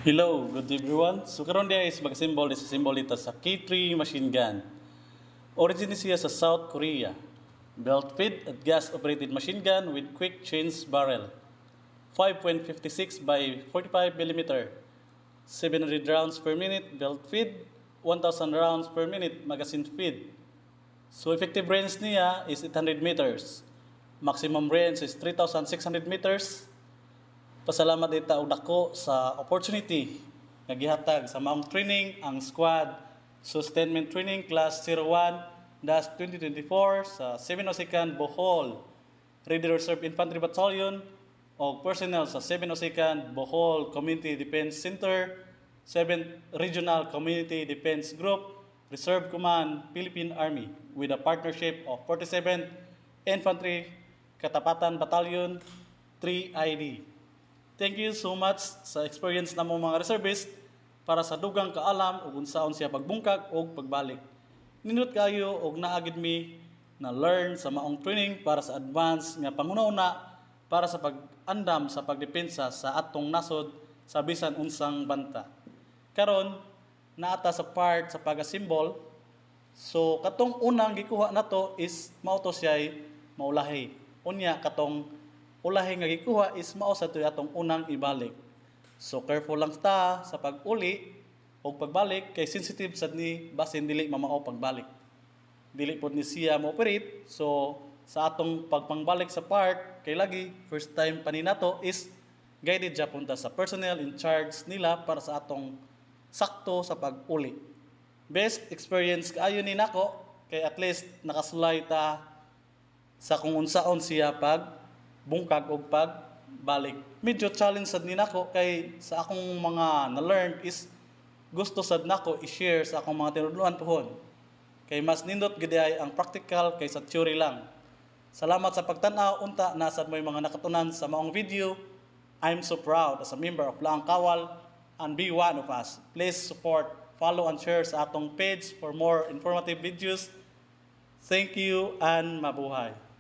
Hello, good everyone. So karon dia is mag-symbol dito sa K3 machine gun. Origin siya sa South Korea. Belt-fed at gas-operated machine gun with quick change barrel. 5.56 by 45 mm. 700 rounds per minute belt feed, 1,000 rounds per minute magazine feed. So effective range niya is 800 meters. Maximum range is 3,600 meters. Pasalamat dita og dako sa opportunity nga gihatag sa maong training ang squad sustainment training class 01-2024 sa 702nd Bohol Ready Reserve Infantry Battalion o personnel sa 702nd Bohol Community Defense Center, 7th Regional Community Defense Group, Reserve Command, Philippine Army with a partnership of 47th Infantry Katapatan Battalion 3ID. Thank you so much sa experience na mga reservist para sa dugang kaalam ug unsaon siya pagbungkag o pagbalik. Nindot kayo og naagid mi na learn sa maong training para sa advance nga panguna-una para sa pag-andam sa pagdepensa sa atong nasod sa bisan unsang banta. Karon naata sa part sa pag-symbol. So katong unang gikuha nato is mao to siya'y maulahi. Unya katong ulahi nga gikuha is mao sa tuy atong unang ibalik. So careful lang ta sa pag-uli o pagbalik kay sensitive sad ni basin dili mamao pagbalik. Dili pod ni siya mo operate. So sa atong pagpangbalik sa part kay lagi first time pa ni nato is guided ja punta sa personnel in charge nila para sa atong sakto sa pag-uli. Best experience kaayo ni nako kay at least nakasulay ta sa kung unsaon siya pag bungkag og pagbalik. Medyo challenge sad ni nako kay sa akong mga na-learn is gusto sad nako i-share sa akong mga tinudluan pohon. Kay mas nindot gid ay ang practical kaysa theory lang. Salamat sa pagtan-aw unta nasad may mga nakatunan sa maong video. I'm so proud as a member of Laang Kawal and be one of us. Please support, follow and share sa atong page for more informative videos. Thank you and mabuhay.